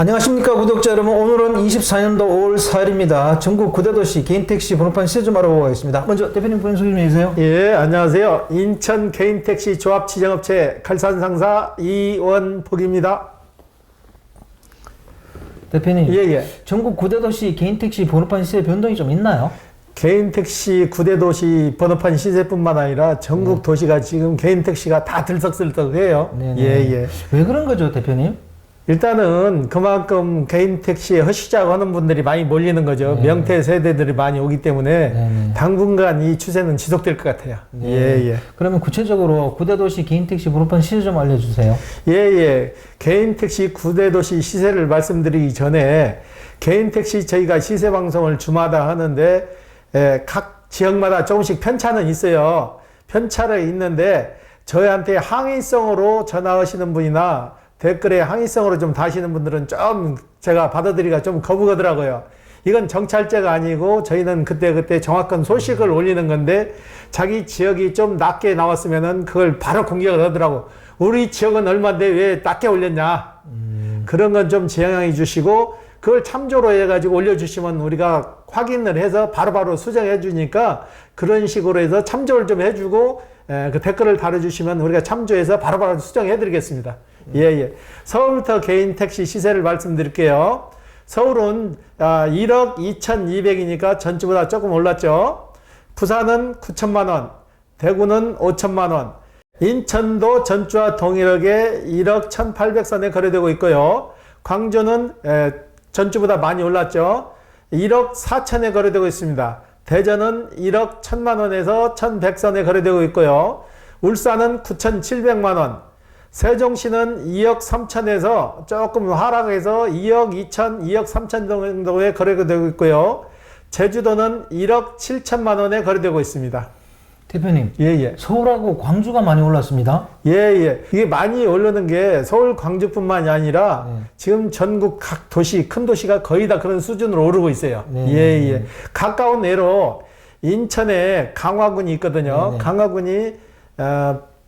안녕하십니까 구독자 여러분. 오늘은 24년도 5월 4일입니다. 전국 9대 도시 개인택시 번호판 시세 좀 알아보고 가겠습니다. 먼저 대표님 본인 소개 좀 해주세요. 예, 안녕하세요. 인천 개인택시 조합지정업체 칼산상사 이원복입니다. 대표님, 예. 전국 9대 도시 개인택시 번호판 시세 변동이 좀 있나요? 개인택시 9대 도시 번호판 시세뿐만 아니라 전국 도시가 지금 개인택시가 다 들썩들썩해요. 네네. 예. 왜 그런 거죠, 대표님? 일단은 그만큼 개인택시에 허시자고 하는 분들이 많이 몰리는 거죠. 네. 명태 세대들이 많이 오기 때문에 네네. 당분간 이 추세는 지속될 것 같아요. 네. 예. 그러면 구체적으로 9대 도시 개인택시 번호판 시세 좀 알려주세요. 예. 개인택시 9대 도시 시세를 말씀드리기 전에 개인택시 저희가 시세 방송을 주마다 하는데 각 지역마다 조금씩 편차는 있어요. 편차는 있는데 저희한테 항의성으로 전화하시는 분이나 댓글에 항의성으로 좀 다시는 분들은 좀 제가 받아들이기가 좀 거부가더라고요. 이건 정찰제가 아니고 저희는 그때 정확한 소식을 올리는 건데 자기 지역이 좀 낮게 나왔으면은 그걸 바로 공격을 하더라고. 우리 지역은 얼마인데 왜 낮게 올렸냐. 그런 건 좀 지양해 주시고 그걸 참조로 해가지고 올려주시면 우리가 확인을 해서 바로바로 수정해 주니까 그런 식으로 해서 참조를 좀 해주고 그 댓글을 달아주시면 우리가 참조해서 바로바로 수정해 드리겠습니다. 예. 서울부터 개인택시 시세를 말씀드릴게요. 서울은 1억 2,200이니까 전주보다 조금 올랐죠. 부산은 9천만원, 대구는 5천만원, 인천도 전주와 동일하게 1억 1,800선에 거래되고 있고요. 광주는 전주보다 많이 올랐죠. 1억 4천에 거래되고 있습니다. 대전은 1억 1,000만원에서 1,100선에 거래되고 있고요. 울산은 9,700만원, 세종시는 2억 3천에서 조금 하락해서 2억 2천, 2억 3천 정도에 거래되고 있고요. 제주도는 1억 7천만원에 거래되고 있습니다. 대표님, 예. 서울하고 광주가 많이 올랐습니다. 예. 이게 많이 오르는 게 서울, 광주뿐만이 아니라 지금 전국 각 도시, 큰 도시가 거의 다 그런 수준으로 오르고 있어요. 예. 가까운 예로 인천에 강화군이 있거든요. 강화군이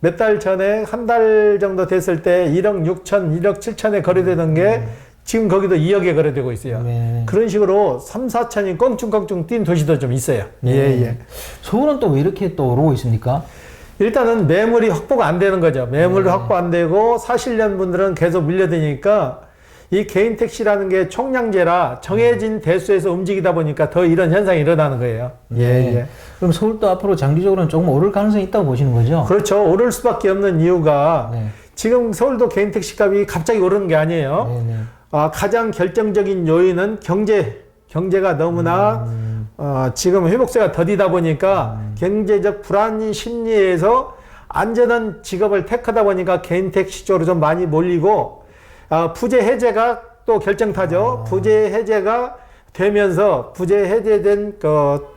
몇 달 전에 한 달 정도 됐을 때 1억 6천, 1억 7천에 거래되던 게 지금 거기도 2억에 거래되고 있어요. 그런 식으로 3, 4천이 껑충껑충 뛴 도시도 좀 있어요. 예. 서울은 또 왜 이렇게 또 오르고 있습니까? 일단은 매물이 확보가 안 되는 거죠. 매물이 확보 안 되고 사실년 분들은 계속 밀려드니까 이 개인택시라는 게 총량제라 정해진 대수에서 움직이다 보니까 더 이런 현상이 일어나는 거예요. 예. 그럼 서울도 앞으로 장기적으로는 조금 오를 가능성이 있다고 보시는 거죠? 그렇죠. 오를 수밖에 없는 이유가 지금 서울도 개인택시 값이 갑자기 오르는 게 아니에요. 가장 결정적인 요인은 경제가 너무나 지금 회복세가 더디다 보니까 경제적 불안 심리에서 안전한 직업을 택하다 보니까 개인택시 쪽으로 좀 많이 몰리고 부재 해제가 또 결정타죠. 부재 해제가 되면서 부재 해제된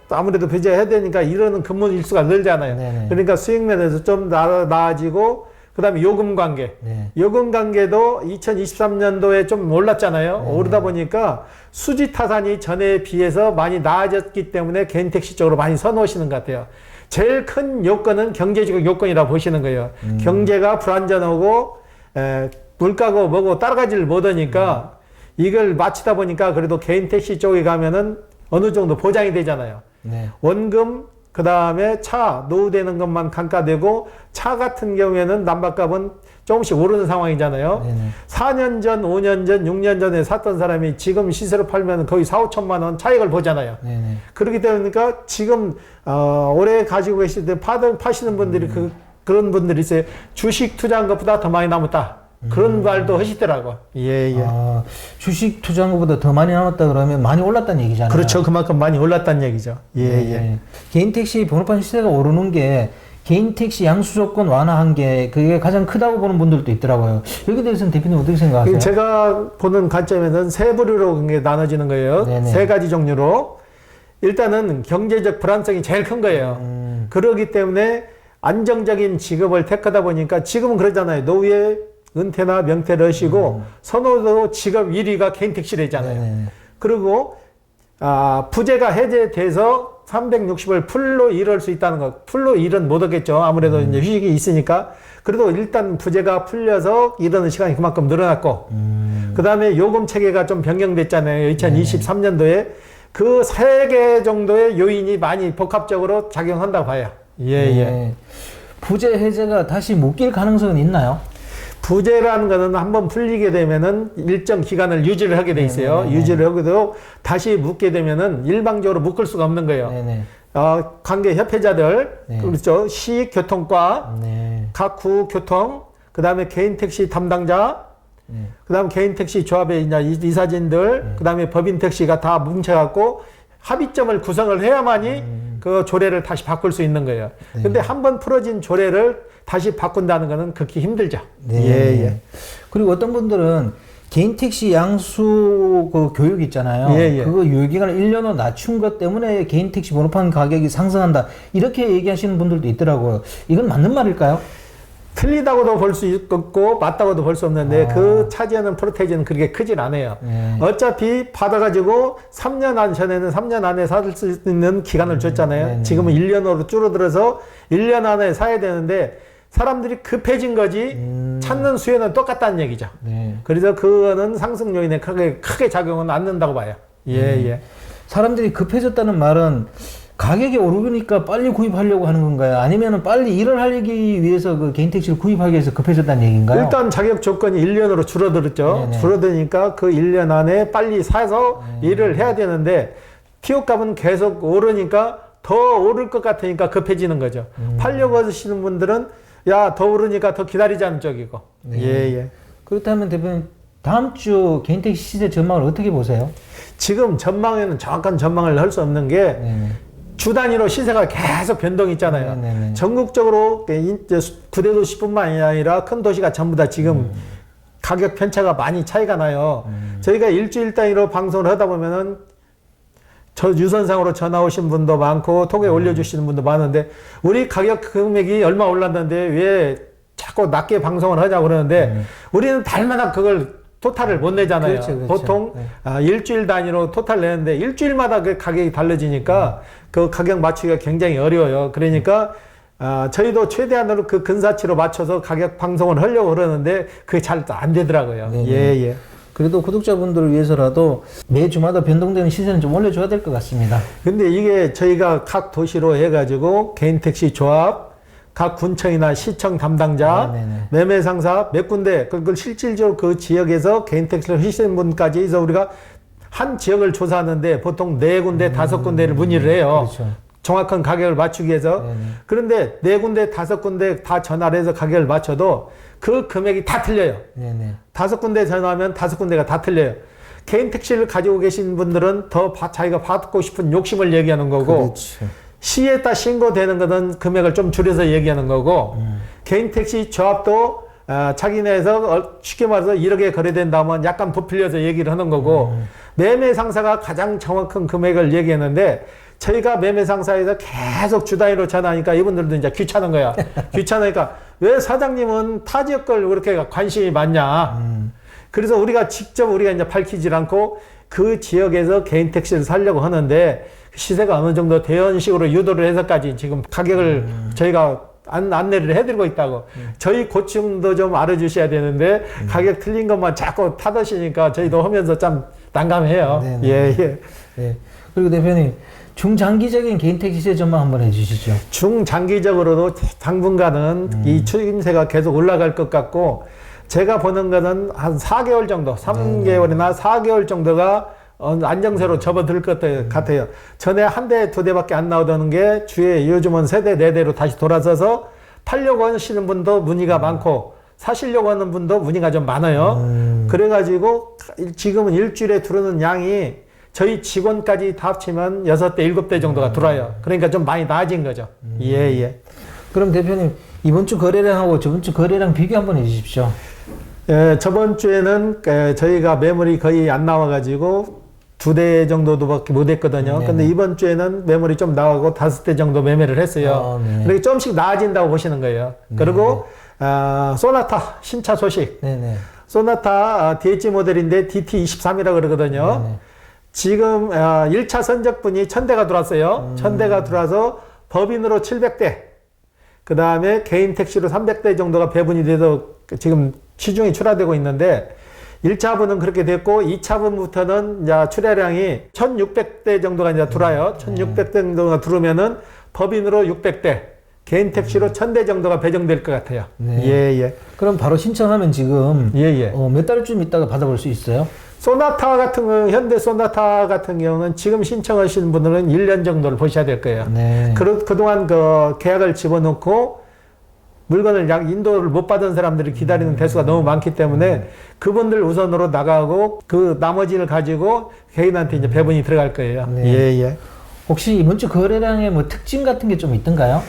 아무래도 부재 해제되니까 이러는 근무 일수가 늘잖아요. 그러니까 수익 면에서 좀 나아지고 그다음에 요금 관계. 요금 관계도 2023년도에 좀 올랐잖아요. 오르다 보니까 수지 타산이 전에 비해서 많이 나아졌기 때문에 개인택시 쪽으로 많이 선호하시는 것 같아요. 제일 큰 요건은 경제적 요건이라고 보시는 거예요. 경제가 불안정하고 물가고 뭐고 따라가지를 못하니까 이걸 마치다 보니까 그래도 개인택시 쪽에 가면은 어느 정도 보장이 되잖아요. 원금 그 다음에 차 노후되는 것만 감가되고 차 같은 경우에는 난방값은 조금씩 오르는 상황이잖아요. 4년 전, 5년 전, 6년 전에 샀던 사람이 지금 시세로 팔면 거의 4, 5천만 원 차익을 보잖아요. 그렇기 때문에 지금 올해 가지고 계실 때 파시는 분들이 그런 분들이 있어요. 주식 투자한 것보다 더 많이 남았다. 그런 말도 하시더라고. 예. 주식 투자한 것보다 더 많이 남았다 그러면 많이 올랐다는 얘기잖아요. 그렇죠. 그만큼 많이 올랐다는 얘기죠. 예. 개인택시 번호판 시세가 오르는 게 개인택시 양수조건 완화한 게 그게 가장 크다고 보는 분들도 있더라고요. 여기에 대해서는 대표님 어떻게 생각하세요? 제가 보는 관점에서는 세 부류로 나눠지는 거예요. 세 가지 종류로. 일단은 경제적 불안성이 제일 큰 거예요. 그러기 때문에 안정적인 직업을 택하다 보니까 지금은 그러잖아요. 노후에 은퇴나 명퇴를 하시고 선호도 직업 1위가 개인택시래잖아요. 그리고 부재가 해제돼서 360을 풀로 일할 수 있다는 거. 풀로 일은 못 하겠죠. 아무래도 이제 휴식이 있으니까. 그래도 일단 부재가 풀려서 일하는 시간이 그만큼 늘어났고. 그 다음에 요금 체계가 좀 변경됐잖아요. 2023년도에 그 3개 정도의 요인이 많이 복합적으로 작용한다고 봐요. 예. 부재 해제가 다시 묶일 가능성은 있나요? 부재라는 거는 한번 풀리게 되면은 일정 기간을 유지를 하게 돼 있어요. 유지를 하고도 다시 묶게 되면은 일방적으로 묶을 수가 없는 거예요. 관계 협회자들, 그렇죠. 시 교통과, 각 구 교통, 그 다음에 개인 택시 담당자, 그 다음 개인 택시 조합의 이사진들, 그 다음에 법인 택시가 다 뭉쳐갖고 합의점을 구성을 해야만이 그 조례를 다시 바꿀 수 있는 거예요. 근데 한번 풀어진 조례를 다시 바꾼다는 거는 극히 힘들죠. 그리고 어떤 분들은 개인 택시 양수 그 교육 있잖아요. 그거 유효기간을 1년으로 낮춘 것 때문에 개인 택시 번호판 가격이 상승한다. 이렇게 얘기하시는 분들도 있더라고요. 이건 맞는 말일까요? 틀리다고도 볼 수 있고 맞다고도 볼 수 없는데 그 차지하는 프로테이지는 그렇게 크진 않아요. 어차피 받아가지고 3년 전에는 3년 안에 살 수 있는 기간을 줬잖아요. 지금은 1년으로 줄어들어서 1년 안에 사야 되는데 사람들이 급해진 거지 찾는 수요는 똑같다는 얘기죠. 그래서 그거는 상승 요인에 크게 작용은 않는다고 봐요. 사람들이 급해졌다는 말은 가격이 오르니까 빨리 구입하려고 하는 건가요? 아니면 빨리 일을 하기 위해서 그 개인 택시를 구입하기 위해서 급해졌다는 얘기인가요? 일단 자격 조건이 1년으로 줄어들었죠. 줄어드니까 그 1년 안에 빨리 사서 일을 해야 되는데 기업값은 계속 오르니까 더 오를 것 같으니까 급해지는 거죠. 팔려고 하시는 분들은 야, 더 오르니까 더 기다리자는 쪽이고. 그렇다면 대표님 다음 주 개인 택시 시세 전망을 어떻게 보세요? 지금 전망에는 정확한 전망을 할 수 없는 게 주 단위로 시세가 계속 변동이 있잖아요. 전국적으로 구대 도시뿐만 아니라 큰 도시가 전부 다 지금 가격 편차가 많이 차이가 나요. 저희가 일주일 단위로 방송을 하다 보면은 저 유선상으로 전화 오신 분도 많고 톡에 올려주시는 분도 많은데 우리 가격 금액이 얼마 올랐는데 왜 자꾸 낮게 방송을 하자고 그러는데 우리는 달마다 그걸 토탈을 못 내잖아요. 보통 일주일 단위로 토탈 내는데 일주일마다 그 가격이 달라지니까 그 가격 맞추기가 굉장히 어려워요. 그러니까 저희도 최대한으로 그 근사치로 맞춰서 가격 방송을 하려고 그러는데 그게 잘 안 되더라고요. 그래도 구독자분들을 위해서라도 매주마다 변동되는 시세는 좀 올려줘야 될 것 같습니다. 근데 이게 저희가 각 도시로 해가지고 개인 택시 조합, 각 군청이나 시청 담당자, 매매 상사 몇 군데, 그걸 실질적으로 그 지역에서 개인 택시를 하시는 분까지 해서 우리가 한 지역을 조사하는데 보통 4군데, 5군데를 문의를 해요. 정확한 가격을 맞추기 위해서. 그런데 4군데, 5군데 다 전화를 해서 가격을 맞춰도 그 금액이 다 틀려요. 5군데 전화하면 5군데가 다 틀려요. 개인 택시를 가지고 계신 분들은 더 자기가 받고 싶은 욕심을 얘기하는 거고, 시에다 신고되는 것은 금액을 좀 줄여서 얘기하는 거고, 개인 택시 조합도 자기네에서 쉽게 말해서 1억에 거래된다면 약간 부풀려서 얘기를 하는 거고, 매매 상사가 가장 정확한 금액을 얘기했는데 저희가 매매 상사에서 계속 주 단위로 전화하니까 이분들도 이제 귀찮은 거야. 귀찮으니까 왜 사장님은 타 지역 걸 그렇게 관심이 많냐. 그래서 우리가 직접 이제 밝히질 않고 그 지역에서 개인 택시를 살려고 하는데 시세가 어느 정도 대연식으로 유도를 해서까지 지금 가격을 저희가 안내를 해드리고 있다고. 저희 고충도 좀 알아주셔야 되는데 가격 틀린 것만 자꾸 타드시니까 저희도 하면서 참 난감해요. 그리고 대표님 중장기적인 개인 택시 시세 전망 한번 해주시죠. 중장기적으로도 당분간은 이 추임새가 계속 올라갈 것 같고, 제가 보는 거는 한 4개월 정도, 3개월이나 4개월 정도가 안정세로 접어들 것 같아요. 전에 한 대, 2대밖에 안 나오던 게 주에 요즘은 3대, 4대로 다시 돌아서서 팔려고 하시는 분도 문의가 많고 사시려고 하는 분도 문의가 좀 많아요. 그래가지고 지금은 일주일에 들어오는 양이 저희 직원까지 다 합치면 6대, 7대 정도가 들어와요. 그러니까 좀 많이 나아진 거죠. 그럼 대표님 이번 주 거래량하고 저번 주 거래량 비교 한번 해주십시오. 저번 주에는 저희가 매물이 거의 안 나와가지고 2대 정도도밖에 못 했거든요. 근데 이번 주에는 매물이 좀 나오고 5대 정도 매매를 했어요. 그러니까 조금씩 나아진다고 보시는 거예요. 그리고 소나타 신차 소식. 소나타 DH 모델인데 DT23이라고 그러거든요. 지금 1차 선적분이 1000대가 들어왔어요. 1000대가 들어와서 법인으로 700대, 그 다음에 개인 택시로 300대 정도가 배분이 돼서 지금 시중에 출하되고 있는데, 1차분은 그렇게 됐고 2차분부터는 이제 출하량이 1,600대 정도가 이제 들어와요. 1,600대 정도가 들어오면은 법인으로 600대, 개인 택시로 1,000대 정도가 배정될 것 같아요. 네. 예, 예. 그럼 바로 신청하면 지금 예, 예. 몇 달쯤 있다가 받아볼 수 있어요? 소나타 같은 경우, 현대 소나타 같은 경우는 지금 신청하시는 분들은 1년 정도를 보셔야 될 거예요. 네. 그동안 그 계약을 집어넣고 물건을 인도를 못 받은 사람들이 기다리는 대수가 너무 많기 때문에 그분들 우선으로 나가고 그 나머지를 가지고 개인한테 이제 배분이 들어갈 거예요. 네. 예, 예. 혹시 이번 주 거래량에 뭐 특징 같은 게 좀 있던가요?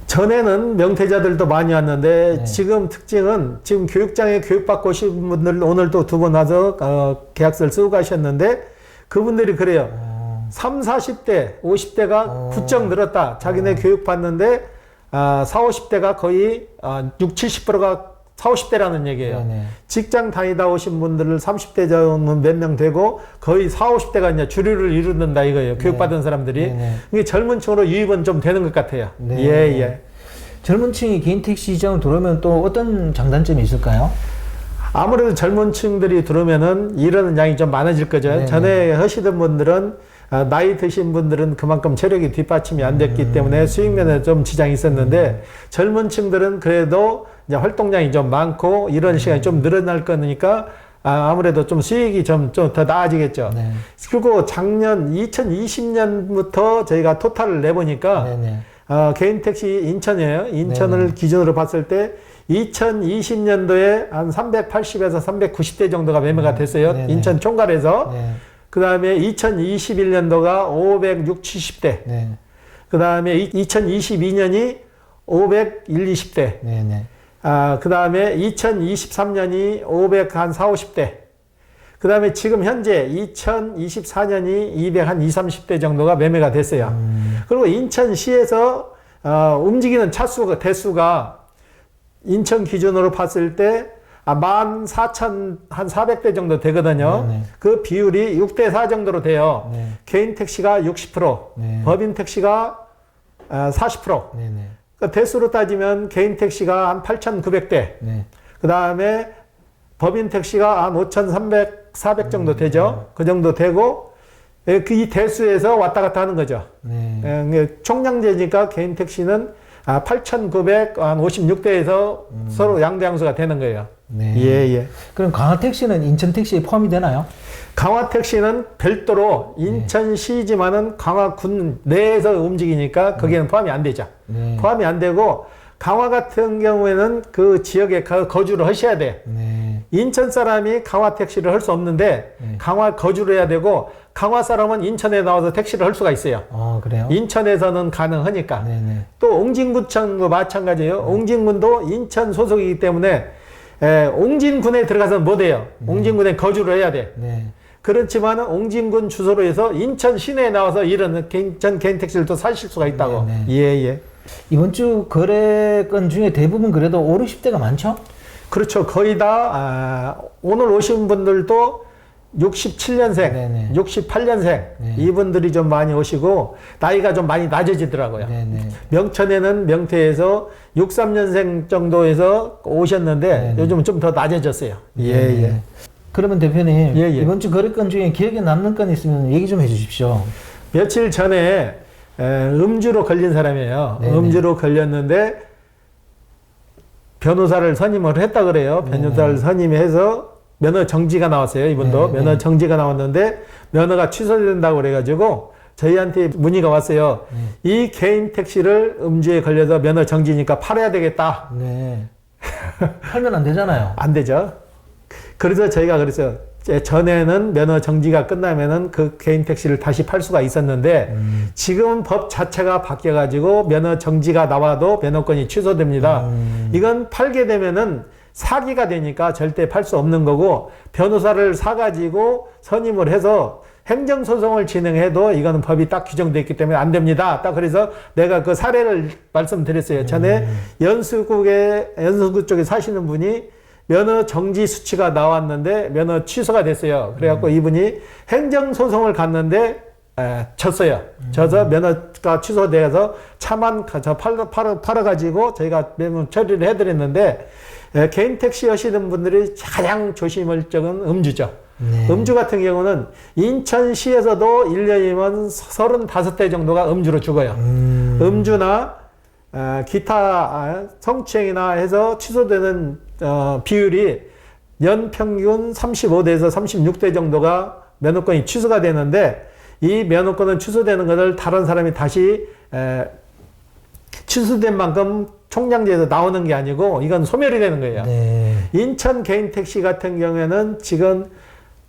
전에는 명태자들도 많이 왔는데 네. 지금 특징은 지금 교육장에 교육받고 오신 분들 오늘 또 두 분 와서 계약서를 쓰고 가셨는데 그분들이 그래요. 3, 40대, 50대가 부쩍 늘었다. 자기네 교육받는데 4, 50대가 거의 6, 70%가 4, 50대라는 얘기예요. 네네. 직장 다니다 오신 분들을 30대 정도 몇 명 되고 거의 4, 50대가 이제 주류를 이루는다 이거예요. 네. 교육받은 사람들이. 네네. 이게 젊은 층으로 유입은 좀 되는 것 같아요. 네. 예, 예. 젊은 층이 개인 택시 시장을 들어오면 또 어떤 장단점이 있을까요? 아무래도 젊은 층들이 들어오면은 일하는 양이 좀 많아질 거죠. 네네. 전에 하시던 분들은 나이 드신 분들은 그만큼 체력이 뒷받침이 안 됐기 때문에 수익 면에 좀 지장이 있었는데 젊은 층들은 그래도 이제 활동량이 좀 많고 이런 시간이 좀 늘어날 거니까 아무래도 좀 수익이 좀 더 나아지겠죠. 네. 그리고 작년 2020년부터 저희가 토탈을 내보니까 네네. 개인 택시 인천이에요. 인천을 네네. 기준으로 봤을 때 2020년도에 한 380에서 390대 정도가 매매가 됐어요. 네네. 인천 총괄에서. 네. 그 다음에 2021년도가 560, 70대. 네. 그 다음에 2022년이 500, 20대. 네네. 그 다음에 2023년이 500, 한 4, 50대. 그 다음에 지금 현재 2024년이 200, 한 20, 30대 정도가 매매가 됐어요. 그리고 인천시에서 움직이는 차수가, 대수가 인천 기준으로 봤을 때 14,400대 정도 되거든요. 네네. 그 비율이 6대4 정도로 돼요. 네. 개인 택시가 60%, 네. 법인 택시가 40%. 네네. 그러니까 대수로 따지면 개인 택시가 한 8,900대. 네. 그 다음에 법인 택시가 한 5,300, 400 정도 되죠. 그 정도 되고, 이 대수에서 왔다 갔다 하는 거죠. 네. 총량제니까 개인 택시는 8,900, 한 56대에서 서로 양대양수가 되는 거예요. 네. 예, 예. 그럼 강화 택시는 인천 택시에 포함이 되나요? 강화 택시는 별도로 인천시지만은 강화군 내에서 움직이니까 거기에는 포함이 안 되죠. 네. 포함이 안 되고, 강화 같은 경우에는 그 지역에 거주를 하셔야 돼. 네. 인천 사람이 강화 택시를 할 수 없는데 네. 강화 거주를 해야 되고 강화 사람은 인천에 나와서 택시를 할 수가 있어요. 그래요? 인천에서는 가능하니까. 네네. 또 옹진군청도 마찬가지예요. 옹진군도 인천 소속이기 때문에 옹진군에 들어가서는 못해요. 옹진군에 거주를 해야 돼. 네. 그렇지만 옹진군 주소로 해서 인천 시내에 나와서 이런 전 개인 택시를 또 사실 수가 있다고. 네네. 예, 예. 이번 주 거래건 중에 대부분 그래도 5, 60대가 많죠? 그렇죠. 거의 다 오늘 오신 분들도 67년생, 네네. 68년생 네. 이분들이 좀 많이 오시고 나이가 좀 많이 낮아지더라고요. 네네. 명천에는 명태에서 63년생 정도에서 오셨는데 네네. 요즘은 좀 더 낮아졌어요. 예, 네네. 예. 그러면 대표님, 예, 예. 이번 주 거래건 중에 기억에 남는 건 있으면 얘기 좀 해주십시오. 며칠 전에 음주로 걸린 사람이에요. 네네. 음주로 걸렸는데 변호사를 선임을 했다 그래요. 변호사를 선임해서 면허 정지가 나왔어요. 이분도 네네. 면허 정지가 나왔는데 면허가 취소된다고 그래가지고 저희한테 문의가 왔어요. 이 개인 택시를 음주에 걸려서 면허 정지니까 팔아야 되겠다. 네. 팔면 안 되잖아요. 안 되죠. 그래서 저희가 그랬어요. 전에는 면허 정지가 끝나면은 그 개인 택시를 다시 팔 수가 있었는데 지금 법 자체가 바뀌어가지고 면허 정지가 나와도 면허권이 취소됩니다. 이건 팔게 되면은 사기가 되니까 절대 팔 수 없는 거고 변호사를 사가지고 선임을 해서 행정소송을 진행해도 이거는 법이 딱 규정되어 있기 때문에 안 됩니다. 딱 그래서 내가 그 사례를 말씀드렸어요. 전에 연수구 쪽에 사시는 분이 면허 정지 수치가 나왔는데 면허 취소가 됐어요. 그래갖고 이분이 행정소송을 갔는데 졌어요. 져서 면허가 취소돼서 차만 팔아가지고 저희가 면허 처리를 해드렸는데 개인 택시 하시는 분들이 가장 조심할 적은 음주죠. 네. 음주 같은 경우는 인천시에서도 1년이면 35대 정도가 음주로 죽어요. 음주나 기타 성추행이나 해서 취소되는 비율이 연평균 35대에서 36대 정도가 면허권이 취소가 되는데, 이 면허권은 취소되는 것을 다른 사람이 다시 취소된 만큼 총량제에서 나오는 게 아니고 이건 소멸이 되는 거예요. 네. 인천 개인 택시 같은 경우에는 지금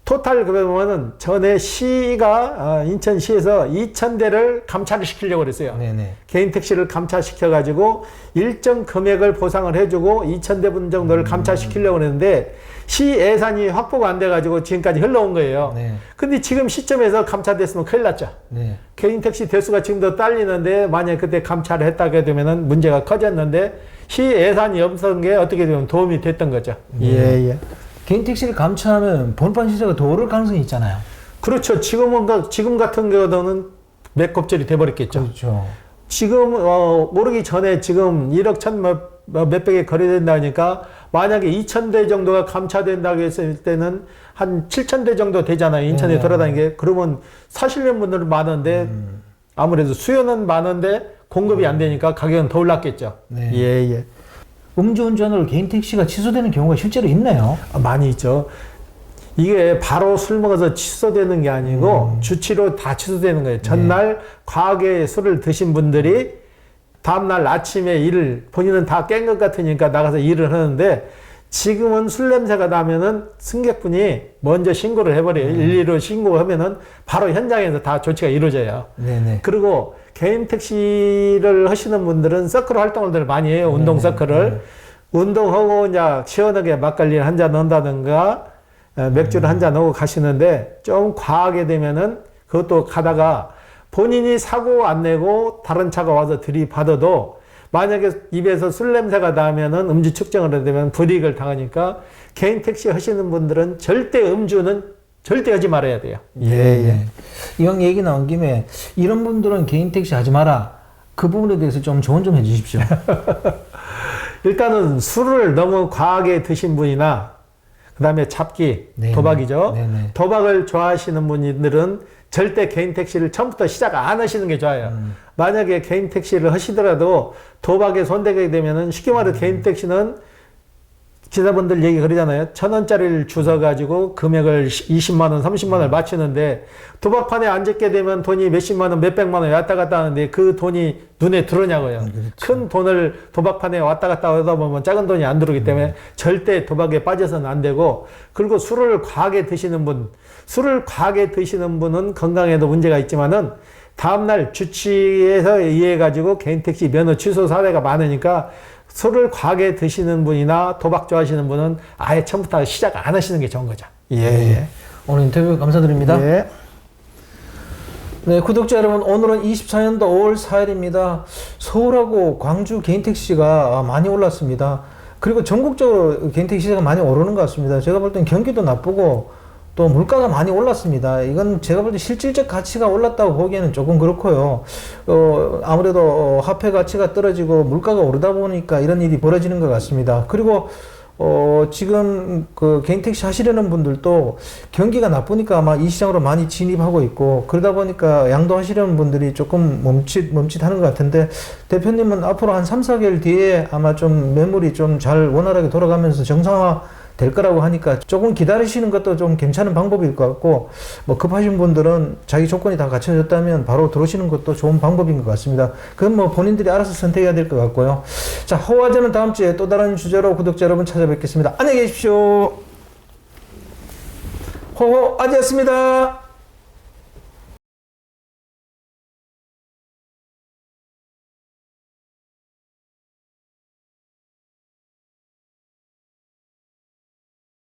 토탈 보면은 전에 시가 인천시에서 2,000대를 감차를 시키려고 그랬어요. 네네. 개인 택시를 감차시켜 가지고 일정 금액을 보상을 해주고 2,000대분 정도를 감차시키려고 했는데 시 예산이 확보가 안 돼 가지고 지금까지 흘러온 거예요. 네. 근데 지금 시점에서 감차됐으면 큰일 났죠. 네. 개인 택시 대수가 지금도 딸리는데 만약에 그때 감차를 했다게 되면은 문제가 커졌는데 시 예산이 없었던 게 어떻게 되면 도움이 됐던 거죠. 네. 예. 개인 택시를 감차하면 번호판 시세가 더 오를 가능성이 있잖아요. 그렇죠. 지금 같은 경우는 맥겁절이 돼버렸겠죠. 그렇죠. 지금 오르기 전에 지금 1억 1천 몇백에 거래된다니까 만약에 2,000대 정도가 감차된다고 했을 때는 한 7,000대 정도 되잖아요. 인천에 네. 돌아다니는 게. 그러면 사시는 분들은 많은데 아무래도 수요는 많은데 공급이 안 되니까 가격은 더 올랐겠죠. 네. 예, 예. 음주운전으로 개인 택시가 취소되는 경우가 실제로 있네요. 많이 있죠. 이게 바로 술 먹어서 취소되는 게 아니고 주치로 다 취소되는 거예요. 전날 과하게 술을 드신 분들이 다음날 아침에 본인은 다 깬 것 같으니까 나가서 일을 하는데, 지금은 술 냄새가 나면은 승객분이 먼저 신고를 해버려요. 112로 신고하면은 바로 현장에서 다 조치가 이루어져요. 네네. 그리고 개인 택시를 하시는 분들은 서클 활동을 많이 해요. 운동 서클을. 운동하고 이제 시원하게 막걸리를 한 잔 넣는다든가 맥주를 한 잔 넣고 가시는데, 좀 과하게 되면은 그것도 가다가 본인이 사고 안 내고 다른 차가 와서 들이받아도 만약에 입에서 술 냄새가 나면은 음주 측정을 하게 되면 불이익을 당하니까 개인 택시 하시는 분들은 절대 음주는 절대 하지 말아야 돼요. 예. 이왕 얘기 나온 김에 이런 분들은 개인 택시 하지 마라. 그 부분에 대해서 좀 조언 좀 해주십시오. 일단은 술을 너무 과하게 드신 분이나 그 다음에 잡기, 네네. 도박이죠. 네네. 도박을 좋아하시는 분들은 절대 개인 택시를 처음부터 시작 안 하시는 게 좋아요. 만약에 개인 택시를 하시더라도 도박에 손대게 되면은 쉽게 말해 개인 택시는 기사분들 얘기 그러잖아요. 1,000원짜리를 주워가지고 금액을 20만 원, 30만 원을 맞추는데 도박판에 앉게 되면 돈이 몇십만 원, 몇백만 원 왔다 갔다 하는데 그 돈이 눈에 들어오냐고요. 그렇죠. 큰 돈을 도박판에 왔다 갔다 하다 보면 작은 돈이 안 들어오기 때문에 절대 도박에 빠져서는 안 되고, 그리고 술을 과하게 드시는 분은 건강에도 문제가 있지만은 다음날 주치에서 의해 가지고 개인 택시 면허 취소 사례가 많으니까 술을 과하게 드시는 분이나 도박 좋아하시는 분은 아예 처음부터 시작 안 하시는 게 좋은 거죠. 예. 오늘 인터뷰 감사드립니다. 예. 네, 구독자 여러분, 오늘은 24년도 5월 4일입니다. 서울하고 광주 개인 택시가 많이 올랐습니다. 그리고 전국적으로 개인 택시가 많이 오르는 것 같습니다. 제가 볼 땐 경기도 나쁘고 또 물가가 많이 올랐습니다. 이건 제가 볼 때 실질적 가치가 올랐다고 보기에는 조금 그렇고요. 아무래도 화폐 가치가 떨어지고 물가가 오르다 보니까 이런 일이 벌어지는 것 같습니다. 그리고 지금 그 개인 택시 하시려는 분들도 경기가 나쁘니까 아마 이 시장으로 많이 진입하고 있고, 그러다 보니까 양도하시려는 분들이 조금 멈칫하는 것 같은데, 대표님은 앞으로 한 3, 4개월 뒤에 아마 좀 매물이 좀 잘 원활하게 돌아가면서 정상화 될 거라고 하니까 조금 기다리시는 것도 좀 괜찮은 방법일 것 같고, 뭐 급하신 분들은 자기 조건이 다 갖춰졌다면 바로 들어오시는 것도 좋은 방법인 것 같습니다. 그건 뭐 본인들이 알아서 선택해야 될 것 같고요. 자, 허화제는 다음 주에 또 다른 주제로 구독자 여러분 찾아뵙겠습니다. 안녕히 계십시오. 호호아지였습니다.